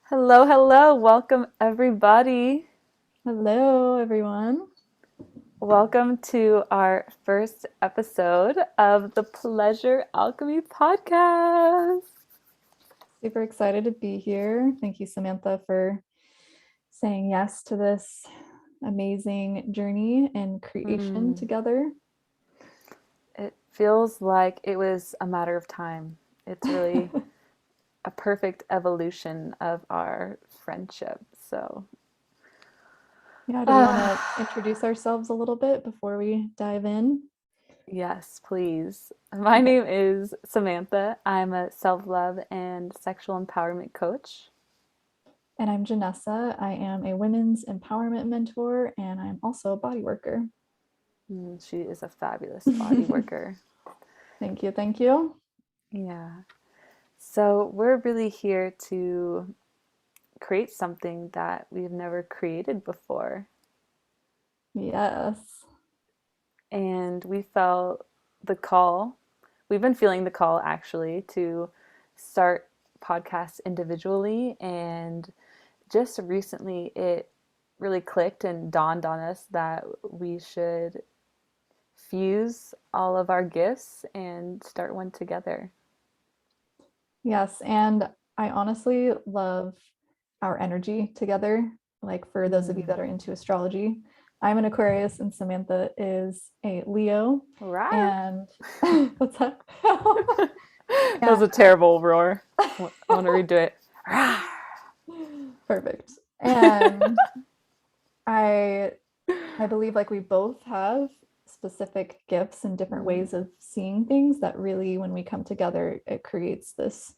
Hello, hello. Welcome, everybody. Hello, everyone. Welcome to our first episode of the Pleasure Alchemy podcast. Super excited to be here. Thank you, Samantha, for saying yes to this amazing journey and creation Mm, together. it feels like it was a matter of time. It's really a perfect evolution of our friendship. So, Yeah, do we want to ah, introduce ourselves a little bit before we dive in? yes, please. My Okay. name is Samantha. I'm a self love and sexual empowerment coach. And I'm Janessa. I am a women's empowerment mentor, and I'm also a body worker. She is a fabulous body worker. Thank you. Thank you. Yeah. So, we're really here to create something that we've never created before. Yes. And we felt the call, we've been feeling the call actually to start podcasts individually. And just recently, it really clicked and dawned on us that we should fuse all of our gifts and start one together. Yes. And I honestly love our energy together. Like for those of you Mm. that are into astrology, I'm an Aquarius and Samantha is a Leo. Right. And what's that? That was And a terrible roar. I want to redo it. perfect. And I I believe like we both have specific gifts and different Mm, ways of seeing things that really when we come together it creates this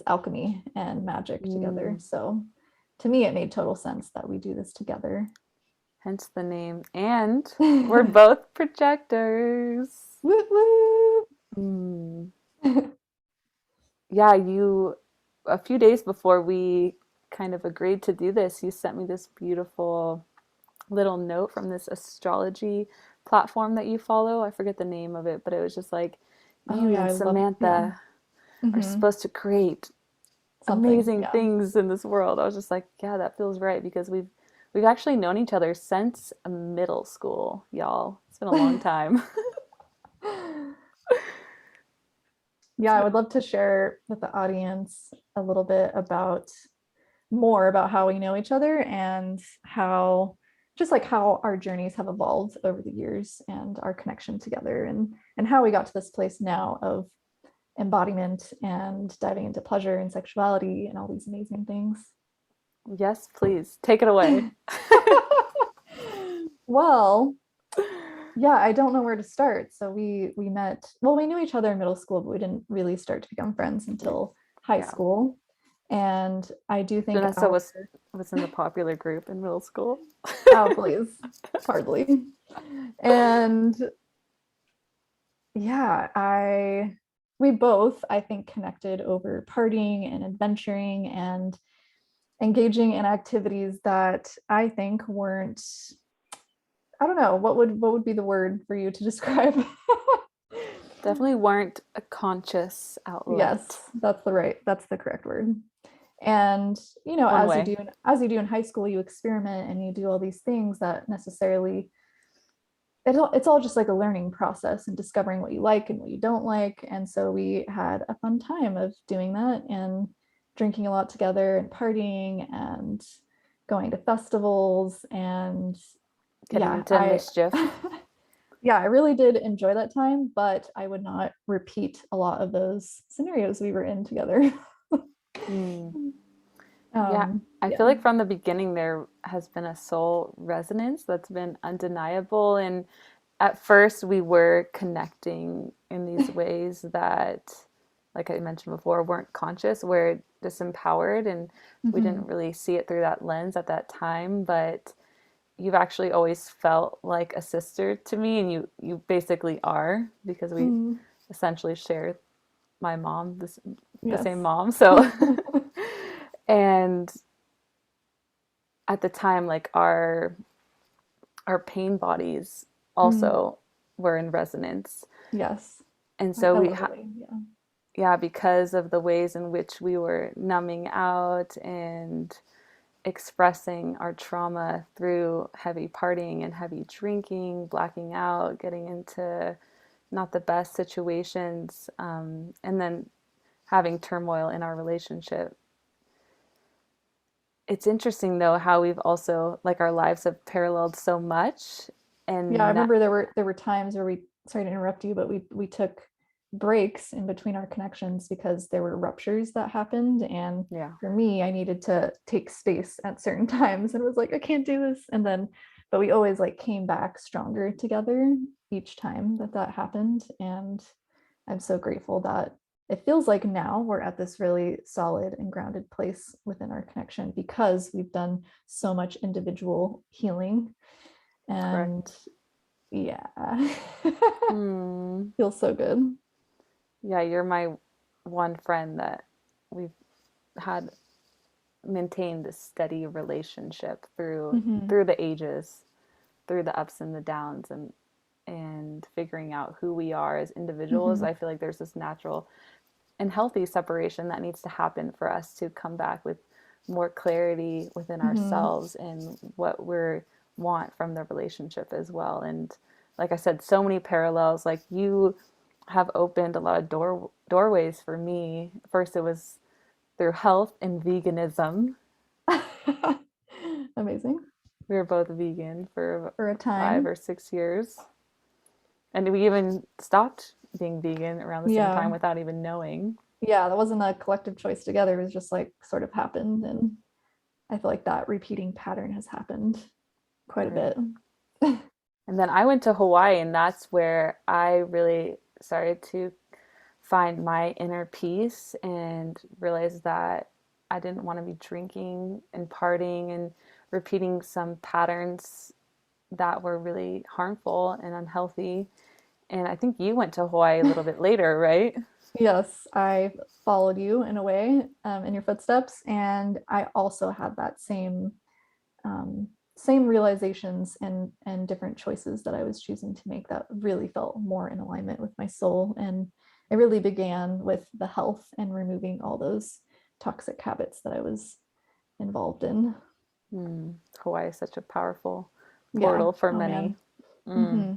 alchemy and magic together. mm. So to me it made total sense that we do this together. Hence the name. And we're Woot both projectors. woot. Mm. Yeah, a few days before we kind of agreed to do this, you sent me this beautiful little note from this astrology platform that you follow. I forget the name of it, but it was just like, Oh you yeah, and I love yeah. Samantha are Hmm. supposed to create Something. amazing Yeah. things in this world. I was just like, yeah, that feels right because we've actually known each other since middle school, y'all. It's been a long time. Yeah, I would love to share with the audience a little bit about more about how we know each other and how just like how our journeys have evolved over the years and our connection together and how we got to this place now of embodiment and diving into pleasure and sexuality and all these amazing things. Yes, please take it away. Well, yeah, I don't know where to start. So we met, well, we knew each other in middle school, but we didn't really start to become friends until high Yeah, school. And I do think Janessa our was in the popular group in middle school. oh please, hardly. And yeah, I we both, I think, connected over partying and adventuring and engaging in activities that I think weren't, I don't know, what would be the word for you to describe? Definitely weren't a conscious outlet. Yes, that's the correct word. And you know, One way. as you do in high school, you experiment and you do all these things that necessarily it's all just like a learning process and discovering what you like and what you don't like. And so we had a fun time of doing that and drinking a lot together and partying and going to festivals. And Getting yeah, into mischief. yeah, I really did enjoy that time, but I would not repeat a lot of those scenarios we were in together. Mm. Yeah, I feel Yeah. like from the beginning there has been a soul resonance that's been undeniable. And at first we were connecting in these ways that, like I mentioned before, weren't conscious, we're disempowered, and we didn't Mhm. really see it through that lens at that time. But you've actually always felt like a sister to me, and you basically are because we Mm, essentially share my mom, the yes. same mom. So, and at the time, like our pain bodies Mm, also were in resonance, yes. and so I love the way, yeah. yeah, because of the ways in which we were numbing out and expressing our trauma through heavy partying and heavy drinking, blacking out, getting into not the best situations, and then having turmoil in our relationship. It's interesting though how we've also, like, our lives have paralleled so much. Yeah, I And remember there were times where we, sorry to interrupt you, but we took breaks in between our connections because there were ruptures that happened. And yeah, for me, I needed to take space at certain times and was like, I can't do this. And then, but we always like came back stronger together each time that that happened. And I'm so grateful that it feels like now we're at this really solid and grounded place within our connection because we've done so much individual healing. And correct. yeah. Hmm. Feels so good. Yeah, you're my one friend that we've had maintained this steady relationship Mhm. through the ages, through the ups and the downs, and figuring out who we are as individuals. Mhm. I feel like there's this natural and healthy separation that needs to happen for us to come back with more clarity within Mhm. ourselves and what we want from the relationship as well. And like I said, so many parallels. Like, you have opened a lot of doorways for me. First, it was through health and veganism. Amazing. We were both vegan for For a 5 or 6 years. And we even stopped being vegan around the same time yeah. without even knowing. Yeah, that wasn't a collective choice together. It was just like sort of happened. And I feel like that repeating pattern has happened quite a Right. bit. And then I went to Hawaii, and that's where I really started to find my inner peace and realized that I didn't want to be drinking and partying and repeating some patterns that were really harmful and unhealthy. And I think you went to Hawaii a little bit later, right? Yes, I followed you in a way, in your footsteps. And I also had that um, same realizations and different choices that I was choosing to make that really felt more in alignment with my soul. And it really began with the health and removing all those toxic habits that I was involved in. Hawaii is such a powerful Yeah. portal for Oh many. man. Hmm.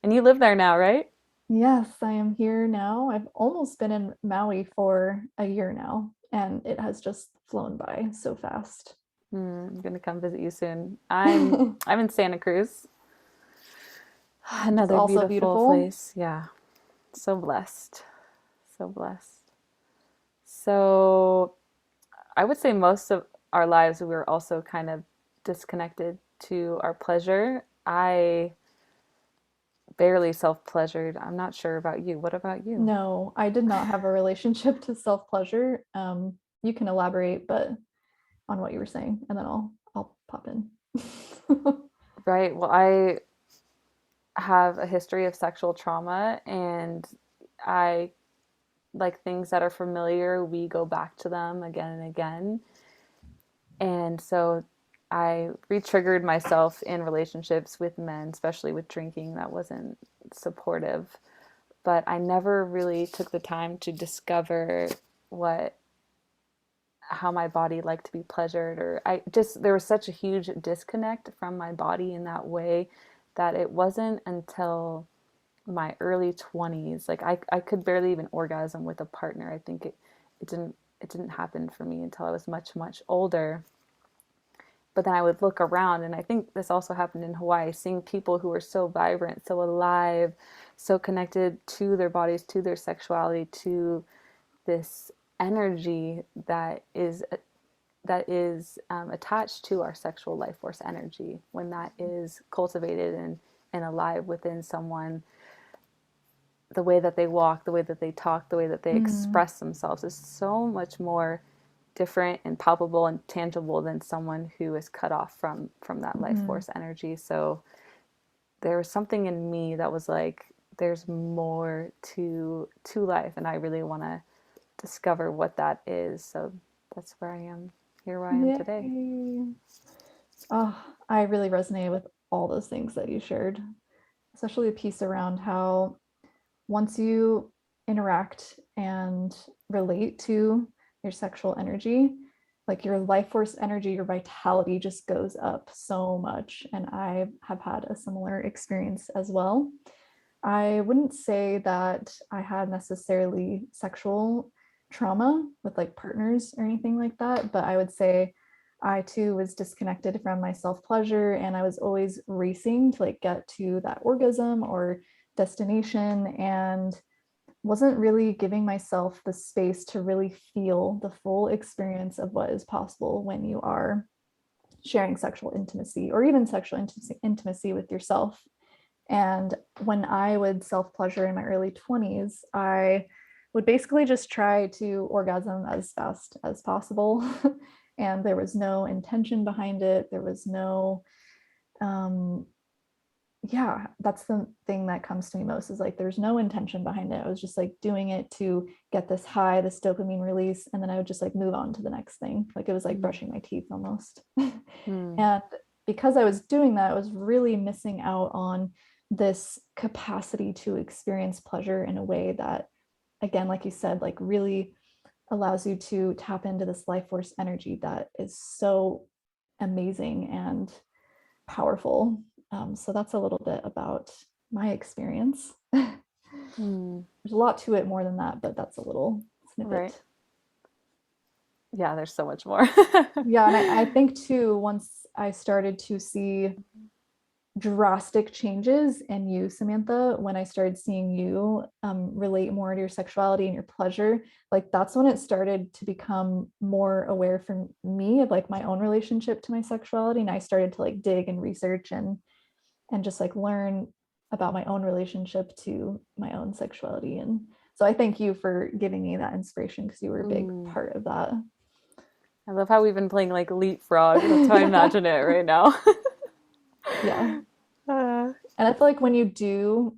And you live there now, right? Yes, I am here now. I've almost been in Maui for a year now, and it has just flown by so fast. I'm gonna come visit you soon. I'm Which I'm in Santa Cruz. is Another also beautiful beautiful. place. Yeah. So blessed. So blessed. So I would say most of our lives we were also kind of disconnected to our pleasure. I barely self pleasured. I'm not sure about you. What about you? No, I did not have a relationship to self-pleasure. You can elaborate, but on what you were saying, and then I'll pop in. Right. Well, I have a history of sexual trauma, and I like things that are familiar, we go back to them again and again. And so I re-triggered myself in relationships with men, especially with drinking that wasn't supportive. But I never really took the time to discover what how my body liked to be pleasured, or I just there was such a huge disconnect from my body in that way that it wasn't until my early 20s, like I could barely even orgasm with a partner. I think it didn't happen for me until I was much much older. But then I would look around, and I think this also happened in Hawaii, seeing people who were so vibrant, so alive, so connected to their bodies, to their sexuality, to this energy that is attached to our sexual life force energy. When that is cultivated and alive within someone, the way that they walk, the way that they talk, the way that they Mm, express themselves is so much more different and palpable and tangible than someone who is cut off from that life mhm. force energy. So there was something in me that was like, there's more to life, and I really want to discover what that is. So that's where I am, here where I am today. Yay. Oh, I really resonate with all those things that you shared, especially the piece around how once you interact and relate to your sexual energy, like your life force energy, your vitality just goes up so much. And I have had a similar experience as well. I wouldn't say that I had necessarily sexual trauma with like partners or anything like that, but I would say I too was disconnected from my self pleasure, and I was always racing to like get to that orgasm or destination, and wasn't really giving myself the space to really feel the full experience of what is possible when you are sharing sexual intimacy or even sexual intimacy with yourself. And when I would self pleasure in my early 20s, I would basically just try to orgasm as fast as possible. And there was no intention behind it. There was no, yeah, that's the thing that comes to me most, is like there's no intention behind it. I was just like doing it to get this high, this dopamine release, and then I would just like move on to the next thing. Like it was like brushing my teeth almost. And because I was doing that, I was really missing out on this capacity to experience pleasure in a way that, again, like you said, like really allows you to tap into this life force energy that is so amazing and powerful. So that's a little bit about my experience. There's a lot to it more than that, but that's a little snippet. Right. Yeah, there's so much more. Yeah, and I think too, once I started to see drastic changes in you, Samantha, when I started seeing you relate more to your sexuality and your pleasure, like that's when it started to become more aware for me of like my own relationship to my sexuality. And I started to like dig and research and just like learn about my own relationship to my own sexuality. And so I thank you for giving me that inspiration, because you were a big part of that. I love how we've been playing like leapfrog. That's how I imagine it right now. Yeah. And I feel like when you do,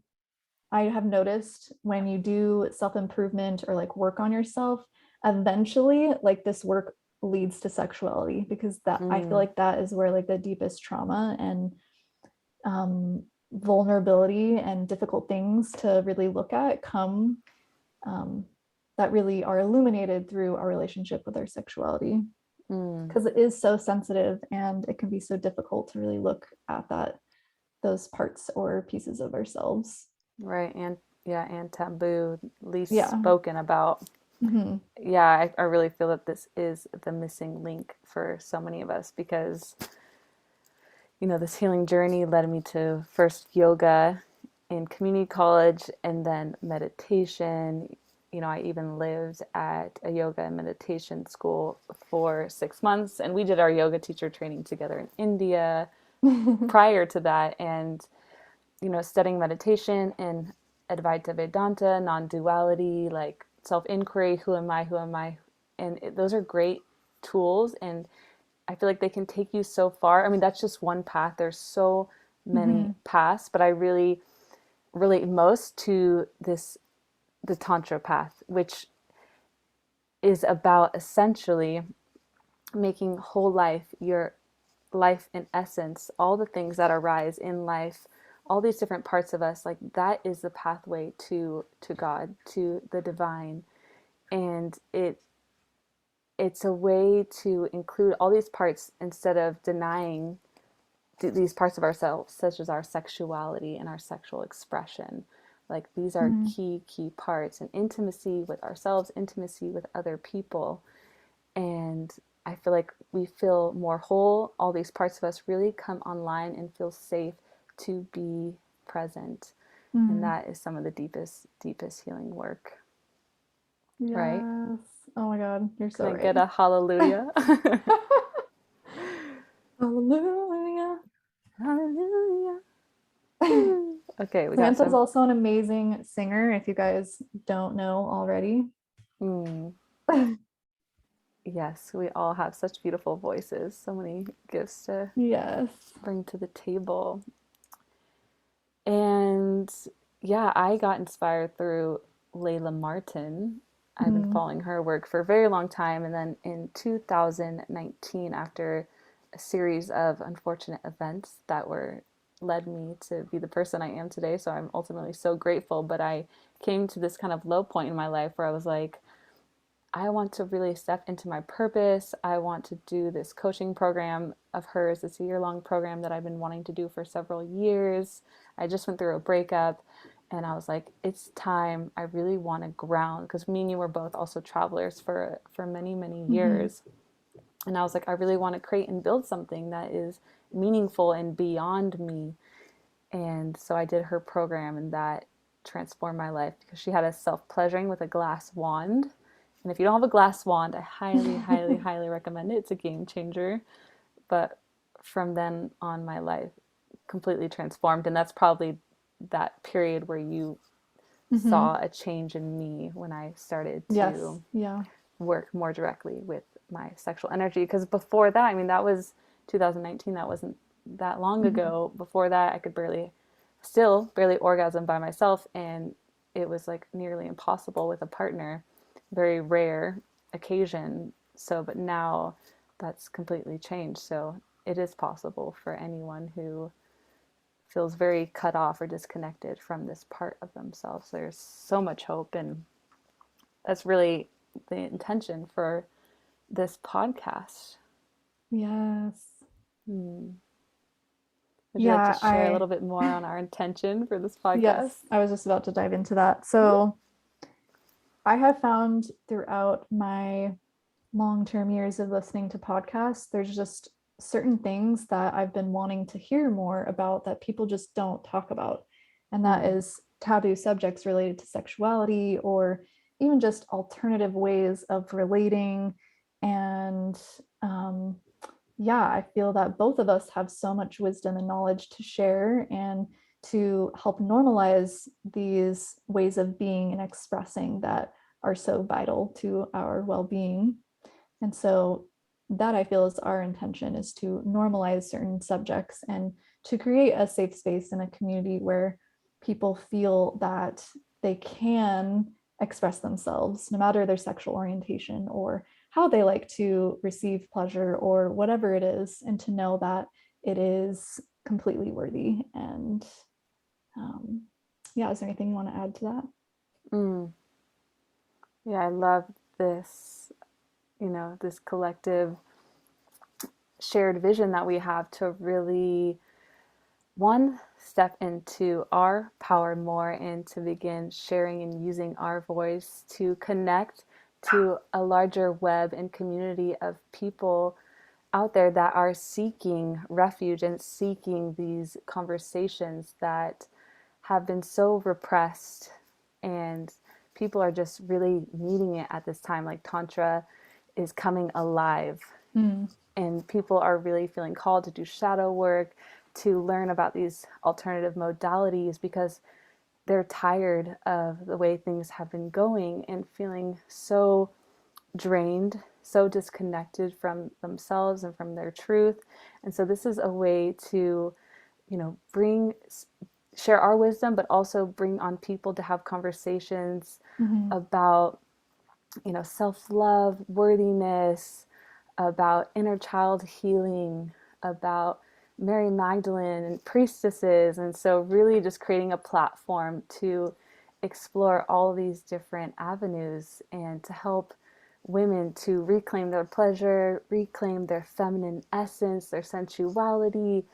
I have noticed when you do self-improvement or like work on yourself, eventually like this work leads to sexuality, because that I feel like that is where like the deepest trauma and vulnerability and difficult things to really look at come, that really are illuminated through our relationship with our sexuality, because it is so sensitive and it can be so difficult to really look at those parts or pieces of ourselves. Right. And yeah, and taboo, least Yeah. spoken about. Yeah, I really feel that this is the missing link for so many of us, because this healing journey led me to first yoga in community college and then meditation. I even lived at a yoga and meditation school for 6 months, and we did our yoga teacher training together in India prior to that. And, studying meditation and Advaita Vedanta, non-duality, like self-inquiry, who am I? And those are great tools, and I feel like they can take you so far. I mean, that's just one path. There's so many paths, but I really relate most to the Tantra Path, which is about essentially making whole life your life in essence, all the things that arise in life, all these different parts of us, like that is the pathway to God, to the divine. And it's a way to include all these parts instead of denying these parts of ourselves, such as our sexuality and our sexual expression. Like these are key parts, and intimacy with ourselves, intimacy with other people. And I feel like we feel more whole. All these parts of us really come online and feel safe to be present. And that is some of the deepest healing work. Yes. Right? Oh my God, you're so Can I right. get a hallelujah? Hallelujah. Hallelujah. Okay, we got Samantha's some. also an amazing singer, if you guys don't know already. Yes, we all have such beautiful voices, so many gifts to Yes. bring to the table. And yeah, I got inspired through Layla Martin. I've been following her work for a very long time. And then in 2019, after a series of unfortunate events that led me to be the person I am today, so I'm ultimately so grateful, but I came to this kind of low point in my life where I was like, I want to really step into my purpose. I want to do this coaching program of hers. It's a year-long program that I've been wanting to do for several years. I just went through a breakup and I was like, it's time. I really want to ground, because me and you were both also travelers for many, many Mm-hmm. years. And I was like, I really want to create and build something that is meaningful and beyond me. And so I did her program, and that transformed my life because she had us self-pleasuring with a glass wand. And if you don't have a glass wand, I highly, highly, highly recommend it. It's a game changer. But from then on, my life completely transformed. And that's probably that period where you Mm-hmm. saw a change in me when I started Yes. to Yeah. work more directly with my sexual energy. Because before that, I mean, that was 2019. That wasn't that long Mm-hmm. ago. Before that, I could still barely orgasm by myself. And it was like nearly impossible with a partner, very rare occasion. So, but now that's completely changed. So it is possible for anyone who feels very cut off or disconnected from this part of themselves. There's so much hope, and that's really the intention for this podcast. Yes. Hmm. Would you like to Yeah, share a little bit more on our intention for this podcast? yes, I was just about to dive into that. So I have found throughout my long-term years of listening to podcasts, there's just certain things that I've been wanting to hear more about that people just don't talk about. And that Hmm. is taboo subjects related to sexuality, or even just alternative ways of relating. And yeah, I feel that both of us have so much wisdom and knowledge to share and to help normalize these ways of being and expressing that are so vital to our well-being. And so that, I feel, is our intention, is to normalize certain subjects and to create a safe space and a community where people feel that they can express themselves no matter their sexual orientation or how they like to receive pleasure or whatever it is, and to know that it is completely worthy. And um, yeah, is there anything you want to add to that? Mm. Yeah, I love this, this collective shared vision that we have to really, one, step into our power more and to begin sharing and using our voice to connect to a larger web and community of people out there that are seeking refuge and seeking these conversations that have been so repressed, and people are just really needing it at this time. Like Tantra is coming alive, Mm. and people are really feeling called to do shadow work, to learn about these alternative modalities, because they're tired of the way things have been going and feeling so drained, so disconnected from themselves and from their truth. And so this is a way to, bring share our wisdom, but also bring on people to have conversations Mm-hmm. about, self-love, worthiness, about inner child healing, about Mary Magdalene and priestesses. And so really just creating a platform to explore all these different avenues and to help women to reclaim their pleasure, reclaim their feminine essence, their sensuality,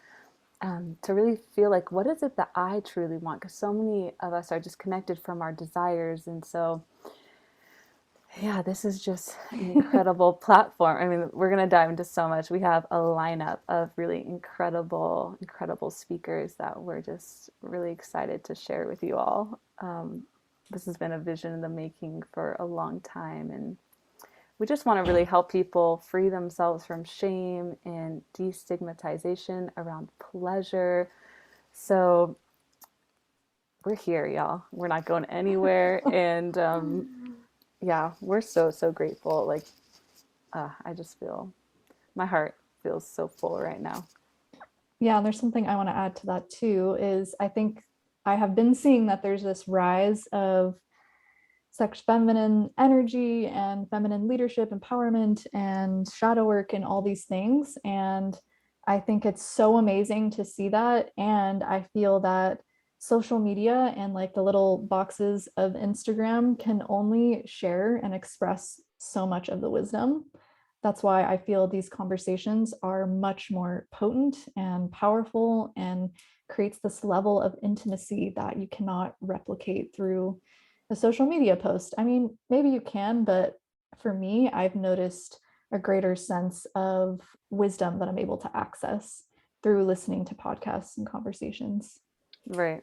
to really feel like, what is it that I truly want? Because so many of us are disconnected from our desires. And so, yeah, this is just an incredible platform. I mean, we're going to dive into so much. We have a lineup of really incredible, incredible speakers that we're just really excited to share with you all. This has been a vision in the making for a long time. And we just want to really help people free themselves from shame and destigmatization around pleasure. So we're here, y'all. We're not going anywhere. And yeah, we're so, so grateful. Like, I just feel my heart feels so full right now. Yeah, and there's something I want to add to that too, is I think I have been seeing that there's this rise of sex feminine energy and feminine leadership, empowerment, and shadow work and all these things. And I think it's so amazing to see that. And I feel that social media and like the little boxes of Instagram can only share and express so much of the wisdom. That's why I feel these conversations are much more potent and powerful and creates this level of intimacy that you cannot replicate through a social media post. I mean, maybe you can, but for me, I've noticed a greater sense of wisdom that I'm able to access through listening to podcasts and conversations. Right.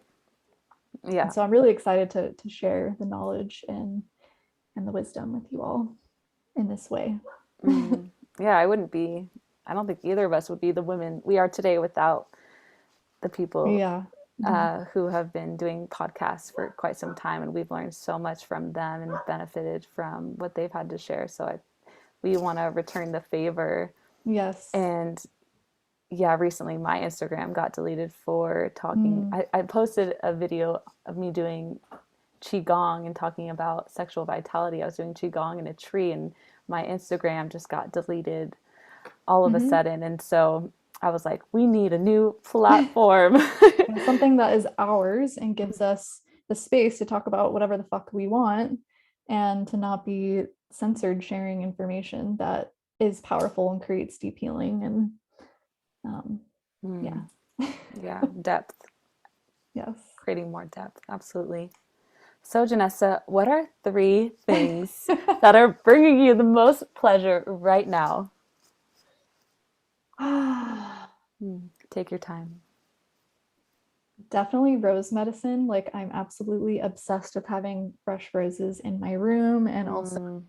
And Yeah. so I'm really excited to share the knowledge and the wisdom with you all in this way. Yeah, I don't think either of us would be the women we are today without the people Yeah. Mhm. who have been doing podcasts for quite some time, and we've learned so much from them and benefited from what they've had to share. So we want to return the favor. Yes. And yeah, recently my Instagram got deleted for talking. Mm. I posted a video of me doing qigong and talking about sexual vitality. I was doing qigong in a tree, and my Instagram just got deleted all of a Mhm. sudden. And so I was like, we need a new platform. And something that is ours and gives us the space to talk about whatever the fuck we want and to not be censored sharing information that is powerful and creates deep healing and yeah. Yeah, depth, Yes. creating more depth. Absolutely. So, Janessa, what are three things that are bringing you the most pleasure right now? Take your time. Definitely rose medicine. Like I'm absolutely obsessed with having fresh roses in my room and also Mm,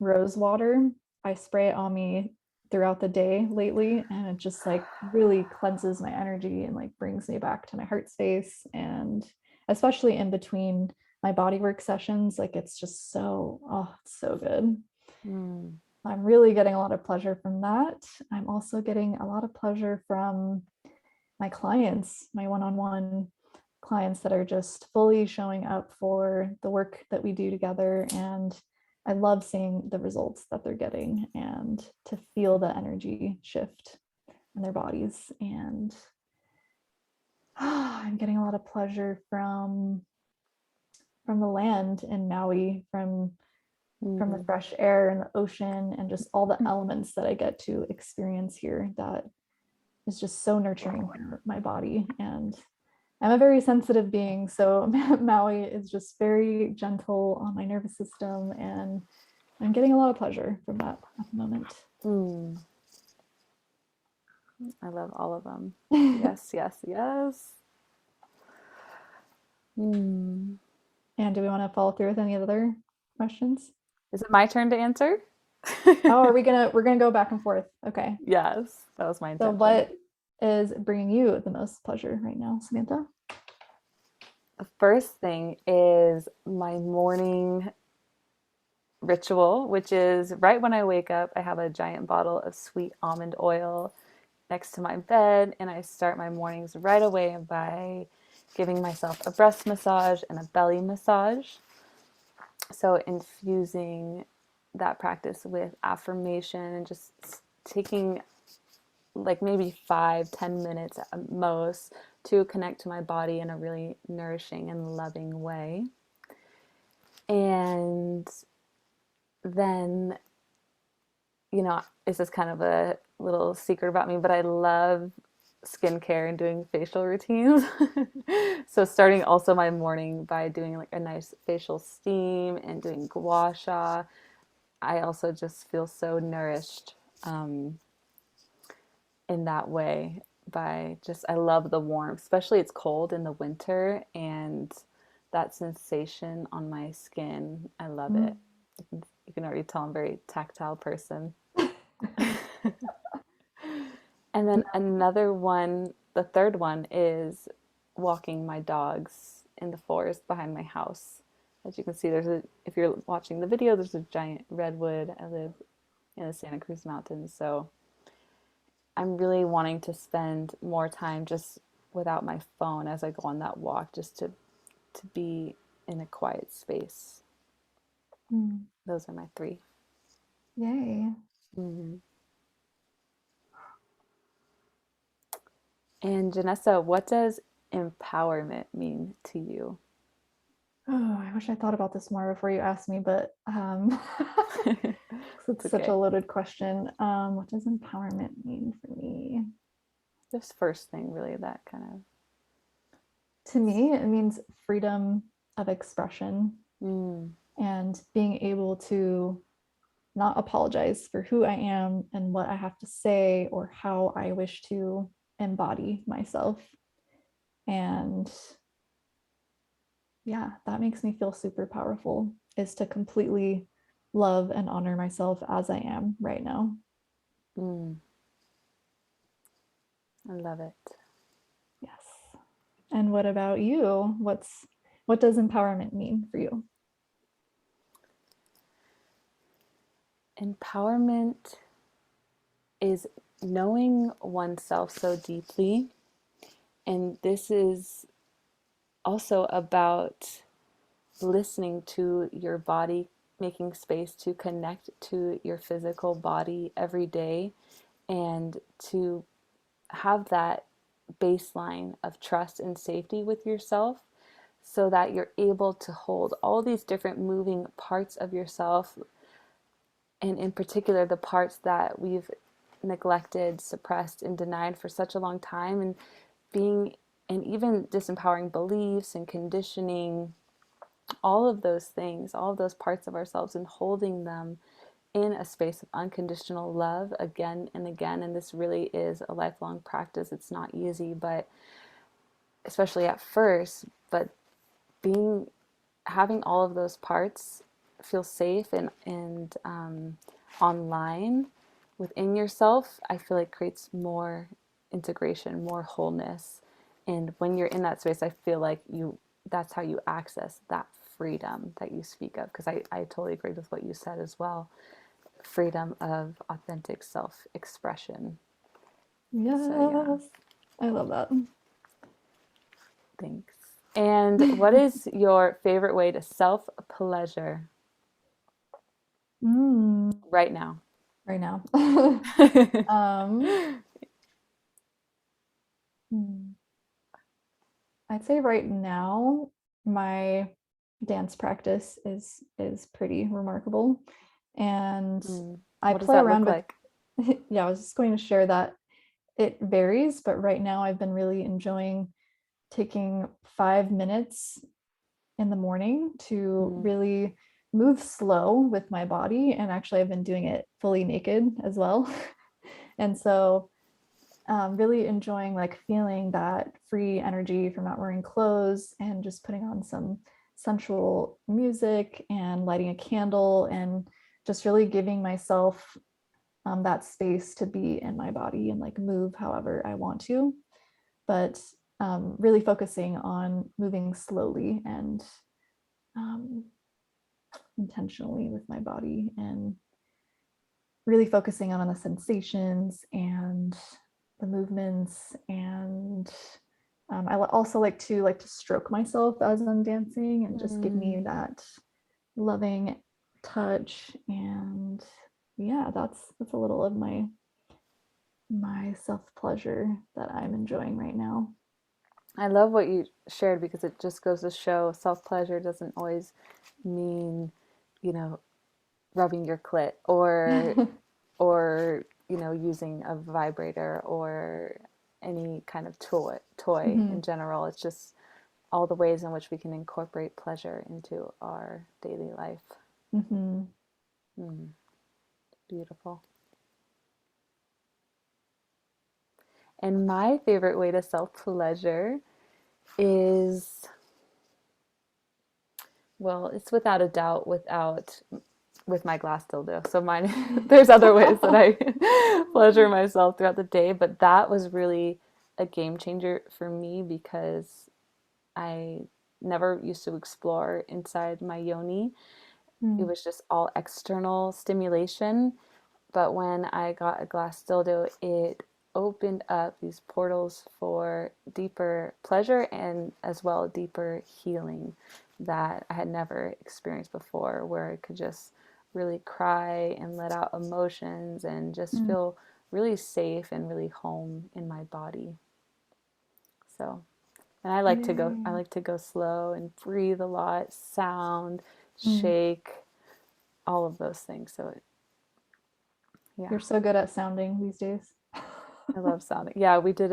rose water. I spray it on me throughout the day lately and it just like really cleanses my energy and like brings me back to my heart space, and especially in between my bodywork sessions, like it's just so, oh, it's so good. mm, I'm really getting a lot of pleasure from that. I'm also getting a lot of pleasure from my clients, my one-on-one clients that are just fully showing up for the work that we do together. And I love seeing the results that they're getting and to feel the energy shift in their bodies. And I'm getting a lot of pleasure from the land in Maui, from the mm. fresh air and the ocean and just all the elements that I get to experience here that is just so nurturing for my body. And I'm a very sensitive being, so Maui is just very gentle on my nervous system, and I'm getting a lot of pleasure from that at the moment. I love all of them. And Yes, yes, yes. Mm. do we want to follow through with any other questions? Is it my turn to answer? Oh, are we're gonna go back and forth? Okay. Yes, that was my So intention. what is bringing you the most pleasure right now, Samantha? The first thing is my morning ritual, which is right when I wake up, I have a giant bottle of sweet almond oil next to my bed, and I start my mornings right away by giving myself a breast massage and a belly massage. So, infusing that practice with affirmation and just taking like maybe 5-10 minutes at most to connect to my body in a really nourishing and loving way. And then, this is kind of a little secret about me, but I love skincare and doing facial routines. So starting also my morning by doing like a nice facial steam and doing gua sha. I also just feel so nourished in that way by just, I love the warmth, especially it's cold in the winter, and that sensation on my skin, I love it. Mm. You can already tell I'm a very tactile person. And then another one, the third one is walking my dogs in the forest behind my house. As you can see, if you're watching the video, there's a giant redwood. I live in the Santa Cruz Mountains, so I'm really wanting to spend more time just without my phone as I go on that walk, just to be in a quiet space. Mm. Those are my three. Yay. Mm-hmm. And Janessa, what does empowerment mean to you? Oh, I wish I thought about this more before you asked me, but It's it's such okay. a loaded question. What does empowerment mean for me? This first thing, really, that kind of. To me, it means freedom of expression Mm, and being able to not apologize for who I am and what I have to say or how I wish to embody myself. And yeah, that makes me feel super powerful, is to completely love and honor myself as I am right now. mm, I love it. Yes. And what about you? What does empowerment mean for you? Empowerment is knowing oneself so deeply. And this is also about listening to your body, making space to connect to your physical body every day, and to have that baseline of trust and safety with yourself so that you're able to hold all these different moving parts of yourself, and in particular the parts that we've neglected, suppressed, and denied for such a long time, and being, and even disempowering beliefs and conditioning, all of those things, all of those parts of ourselves, and holding them in a space of unconditional love again and again. And this really is a lifelong practice. It's not easy, but especially at first, but being, having all of those parts feel safe and online within yourself, I feel like creates more integration, more wholeness. And when you're in that space, I feel like you, that's how you access that freedom that you speak of. Because I totally agree with what you said as well. Freedom of authentic self-expression. So yeah, Yes. I love that. thanks. And what is your favorite way to self-pleasure Mm, right now? right now. um, hmm, I'd say right now my dance practice is pretty remarkable, and I What does play that around look with. like? Yeah, I was just going to share that it varies, but right now I've been really enjoying taking 5 minutes in the morning to Mm, really move slow with my body. And actually, I've been doing it fully naked as well. And so, really enjoying like feeling that free energy from not wearing clothes and just putting on some sensual music and lighting a candle and just really giving myself that space to be in my body and like move however I want to. But really focusing on moving slowly and um, intentionally with my body and really focusing on the sensations and the movements. And I also like to stroke myself as I'm dancing and just give me mm. that loving touch. And yeah, that's a little of my self pleasure that I'm enjoying right now. I love what you shared because it just goes to show self pleasure doesn't always mean, you know, rubbing your clit or using a vibrator or any kind of toy Mm-hmm. in general. It's just all the ways in which we can incorporate pleasure into our daily life. Mm-hmm. Mm, beautiful. And my favorite way to self pleasure is, well, it's without a doubt without with my glass dildo. So mine, there's other ways that I pleasure myself throughout the day, but that was really a game changer for me because I never used to explore inside my yoni. It Mm, was just all external stimulation. But when I got a glass dildo, it opened up these portals for deeper pleasure and as well deeper healing that I had never experienced before, where I could just really cry and let out emotions and just mm. feel really safe and really home in my body. So And I Yay. like to go slow and breathe a lot, sound, Mm. shake, all of those things. So yeah, You're so good at sounding these days. I love sounding. Yeah, we did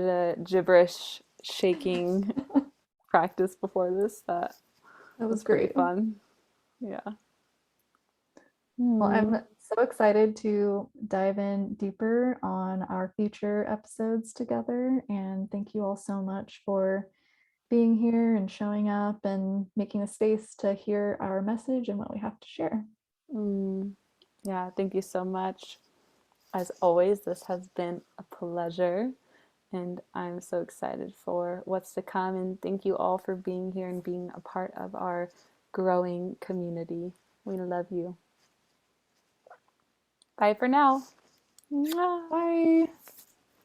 a gibberish shaking practice before this that That was was pretty great. fun. Yeah. Well, Hmm. I'm so excited to dive in deeper on our future episodes together. And thank you all so much for being here and showing up and making a space to hear our message and what we have to share. Mm. Yeah, thank you so much. As always, this has been a pleasure, and I'm so excited for what's to come. And thank you all for being here and being a part of our growing community. We love you. Bye for now. Mwah. Bye.